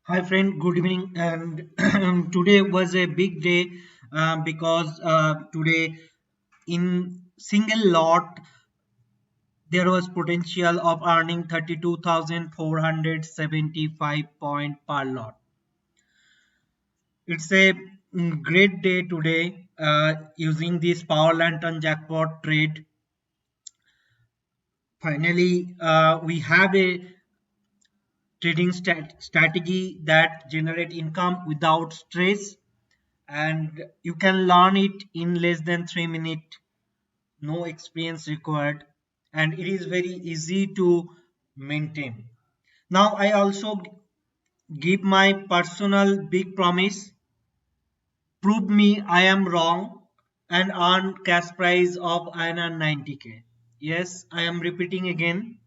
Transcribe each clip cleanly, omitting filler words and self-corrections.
Hi friend, good evening. And today was a big day because today in single lot there was potential of earning 32,475 point per lot. It's a great day today using this power lantern jackpot trade. Finally, we have a trading strategy that generate income without stress, and you can learn it in less than 3 minutes, no experience required, and it is very easy to maintain. Now I also give my personal big promise: prove me I am wrong and earn cash prize of INR 90k. Yes, I am repeating again: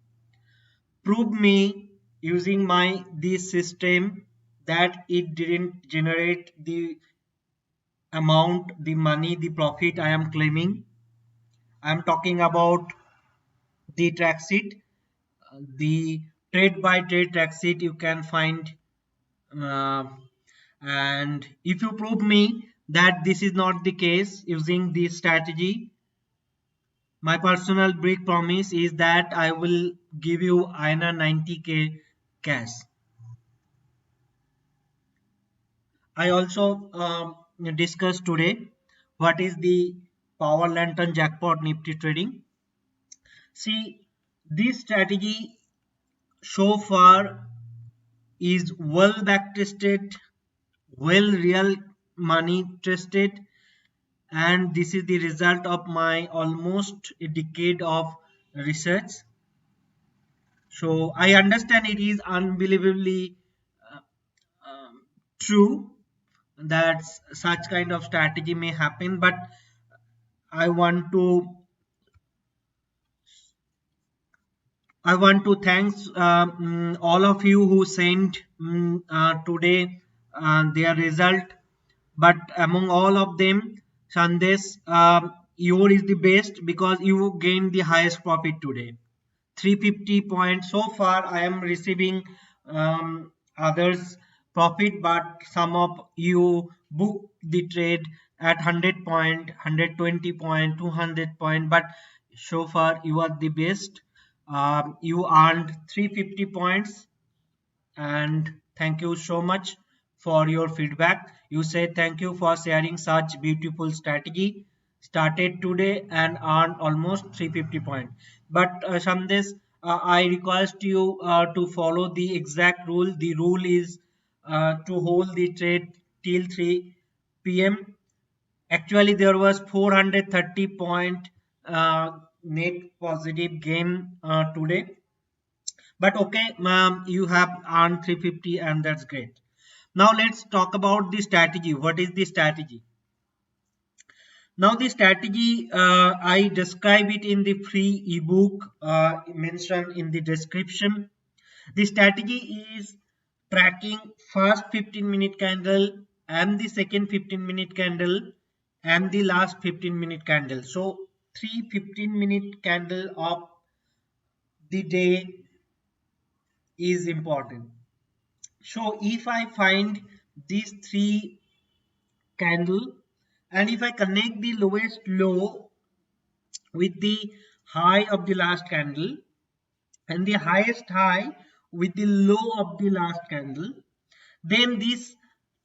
prove me using my this system that it didn't generate the amount, the money, the profit I am claiming. I am talking about the track sheet, the trade by trade track sheet you can find. Uh, and if you prove me that this is not the case using this strategy, my personal big promise is that I will give you INR 90k cash. I also discussed today what is the power lantern jackpot Nifty trading. See, this strategy so far is well back tested, well real money tested, and this is the result of my almost a decade of research. So I understand it is unbelievably uh, um, true that such kind of strategy may happen, but I want to thanks all of you who sent today their result. But among all of them, Sandesh, your is the best because you gained the highest profit today. 350 points so far. I am receiving others profit, but some of you book the trade at 100 point, 120 point, 200 point, but so far you are the best. You earned 350 points, and thank you so much for your feedback. You said thank you for sharing such beautiful strategy. Started today and earned almost 350 points. But Sandesh, I request you to follow the exact rule. The rule is to hold the trade till 3 p.m. Actually, there was 430 point net positive gain today, but okay, you have earned 350 and that's great. Now let's talk about the strategy. What is the strategy? Now the strategy, I describe it in the free ebook mentioned in the description. The strategy is tracking first 15-minute candle and the second 15-minute candle and the last 15-minute candle. So three 15-minute candle of the day is important. So if I find these three candle, and if I connect the lowest low with the high of the last candle and the highest high with the low of the last candle, then these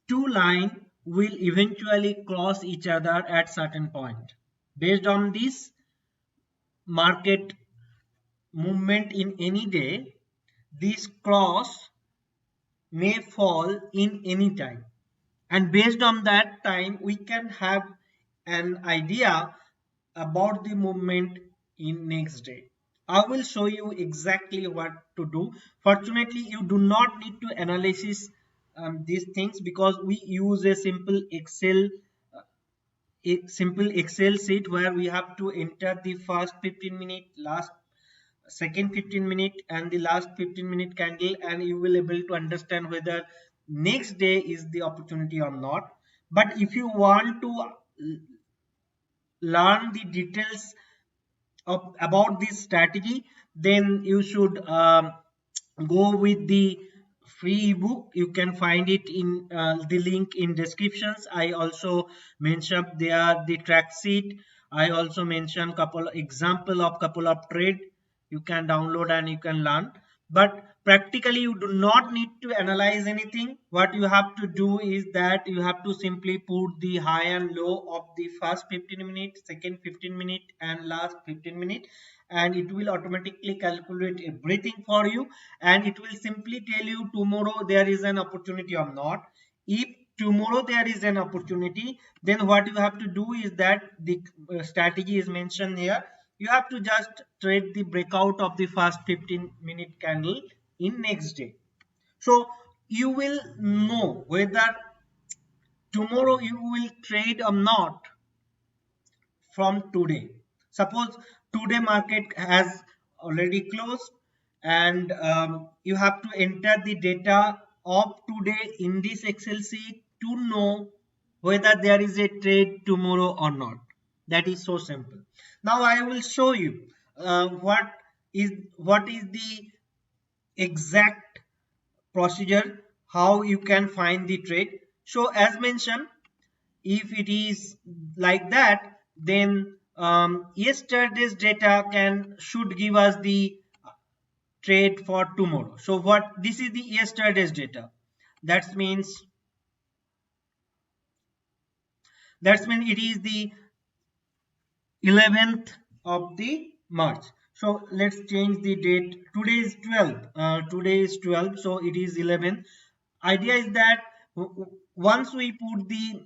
two lines will eventually cross each other at certain point. Based on this market movement in any day, this cross may fall in any time, and based on that time we can have an idea about the movement in next day. I will show you exactly what to do. Fortunately, you do not need to analysis these things because we use a simple excel sheet where we have to enter the first 15-minute, last second 15-minute and the last 15-minute candle, and you will able to understand whether next day is the opportunity or not. But if you want to learn the details about this strategy, then you should go with the free ebook. You can find it in the link in descriptions. I also mentioned there the track sheet. I also mentioned couple example of couple of trade you can download and you can learn. But practically you do not need to analyze anything. What you have to do is that you have to simply put the high and low of the first 15 minutes, second 15 minute and last 15 minute, and it will automatically calculate everything for you, and it will simply tell you tomorrow there is an opportunity or not. If tomorrow there is an opportunity, then what you have to do is that the strategy is mentioned here. You have to just trade the breakout of the first 15-minute candle in next day. So you will know whether tomorrow you will trade or not from today. Suppose today market has already closed, and you have to enter the data of today in this Excel sheet to know whether there is a trade tomorrow or not. That is so simple. Now I will show you what is the exact procedure how you can find the trade. So as mentioned, if it is like that, then yesterday's data should give us the trade for tomorrow. So what this is the yesterday's data. That means it is the 11th of the March. So let's change the date. Today is 12th. Today is 12th, so it is 11th. Idea is that once we put the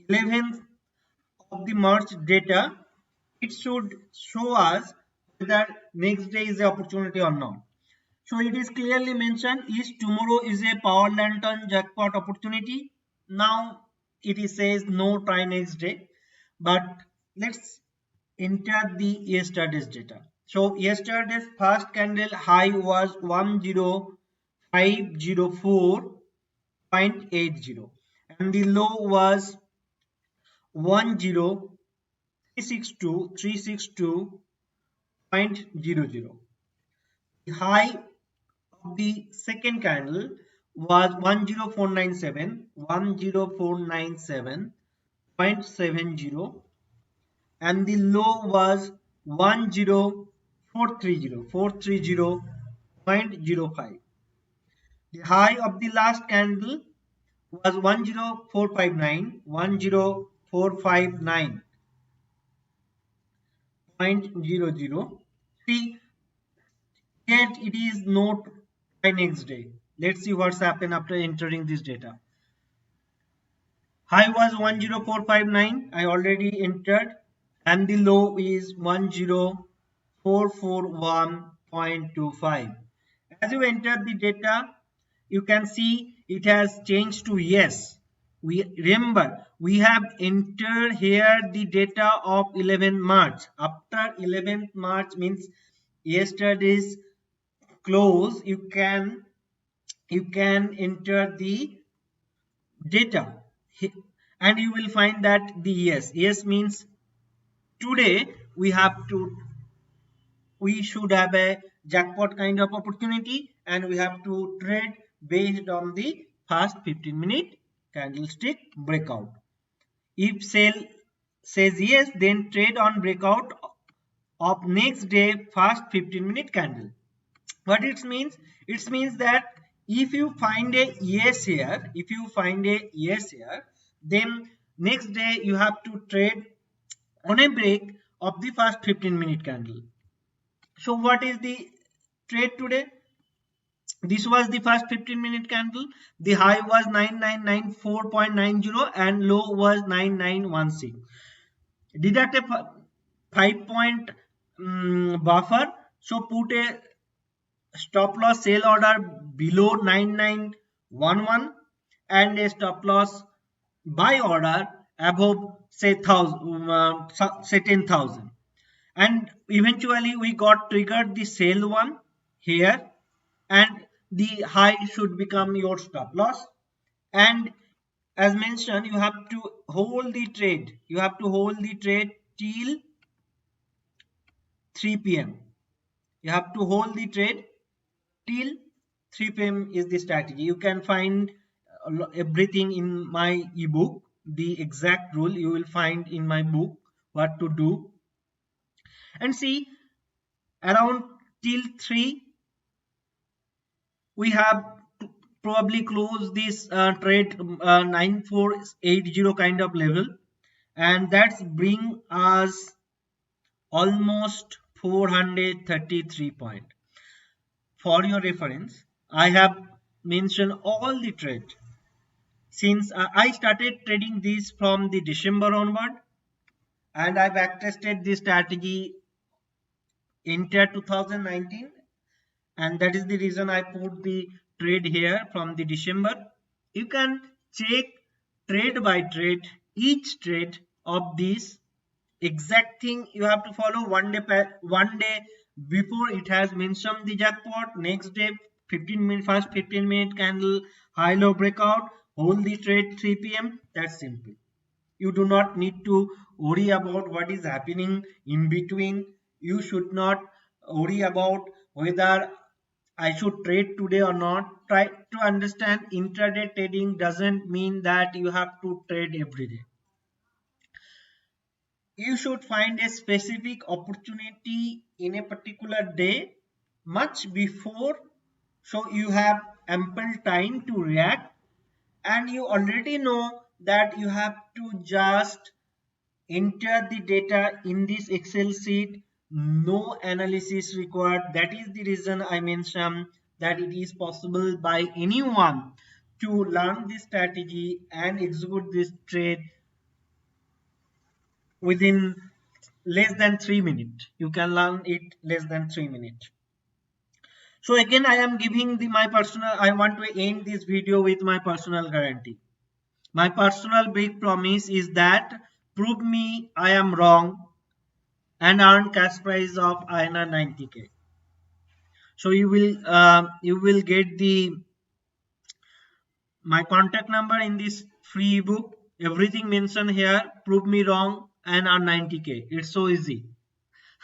11th of the March data, it should show us whether next day is the opportunity or not. So it is clearly mentioned is tomorrow is a power lantern jackpot opportunity. Now it is says no, try next day. But let's enter the yesterday's data. So yesterday's first candle high was 10504.80 and the low was 10362.00. The high of the second candle was 10497.70, and the low was 10430.05. The high of the last candle was 10459. See, yet it is not by next day. Let's see what's happened after entering this data. High was 10459. I already entered, and the low is 10441.25. As you enter the data, you can see it has changed to yes. We remember we have entered here the data of 11 March. After 11th March means yesterday's close, you can enter the data and you will find that the yes means today we should have a jackpot kind of opportunity, and we have to trade based on the first 15-minute candlestick breakout. If sale says yes, then trade on breakout of next day first 15-minute candle. What it means? It means that if you find a yes here, then next day you have to trade on a break of the first 15-minute candle. So what is the trade today? This was the first 15-minute candle. The high was 9994.90 and low was 9916. Deduct a 5-point buffer. So put a stop loss sell order below 9911 and a stop loss buy order above say 10,000, and eventually we got triggered the sell one here, and the high should become your stop loss. And as mentioned, you have to hold the trade till 3 p.m. You have to hold the trade till 3 p.m. is the strategy. You can find everything in my ebook. The exact rule you will find in my book, what to do. And see, around till 3 we have probably closed this trade 9480 kind of level, and that's bring us almost 433 point. For your reference, I have mentioned all the trade since I started trading these from the December onward, and I backtested this strategy entire 2019, and that is the reason I put the trade here from the December. You can check trade by trade each trade of these exact thing you have to follow. One day before it has mentioned the jackpot, next day 15 minute first 15-minute candle high low breakout, hold the trade 3 p.m. That's simple. You do not need to worry about what is happening in between. You should not worry about whether I should trade today or not. Try to understand intraday trading doesn't mean that you have to trade every day. You should find a specific opportunity in a particular day much before, so you have ample time to react, and you already know that you have to just enter the data in this Excel sheet. No analysis required. That is the reason I mentioned that it is possible by anyone to learn this strategy and execute this trade within less than 3 minutes. You can learn it less than 3 minutes. So again, I am giving my personal, I want to end this video with my personal guarantee. My personal big promise is that prove me I am wrong and earn cash prize of INR 90k. So you will get the my contact number in this free ebook. Everything mentioned here. Prove me wrong and earn 90k. It's so easy.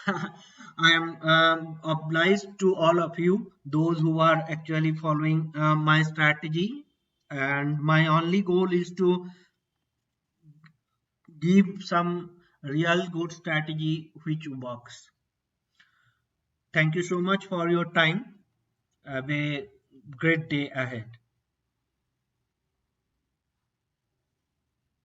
I am obliged to all of you, those who are actually following my strategy, and my only goal is to give some real good strategy which works. Thank you so much for your time. Have a great day ahead.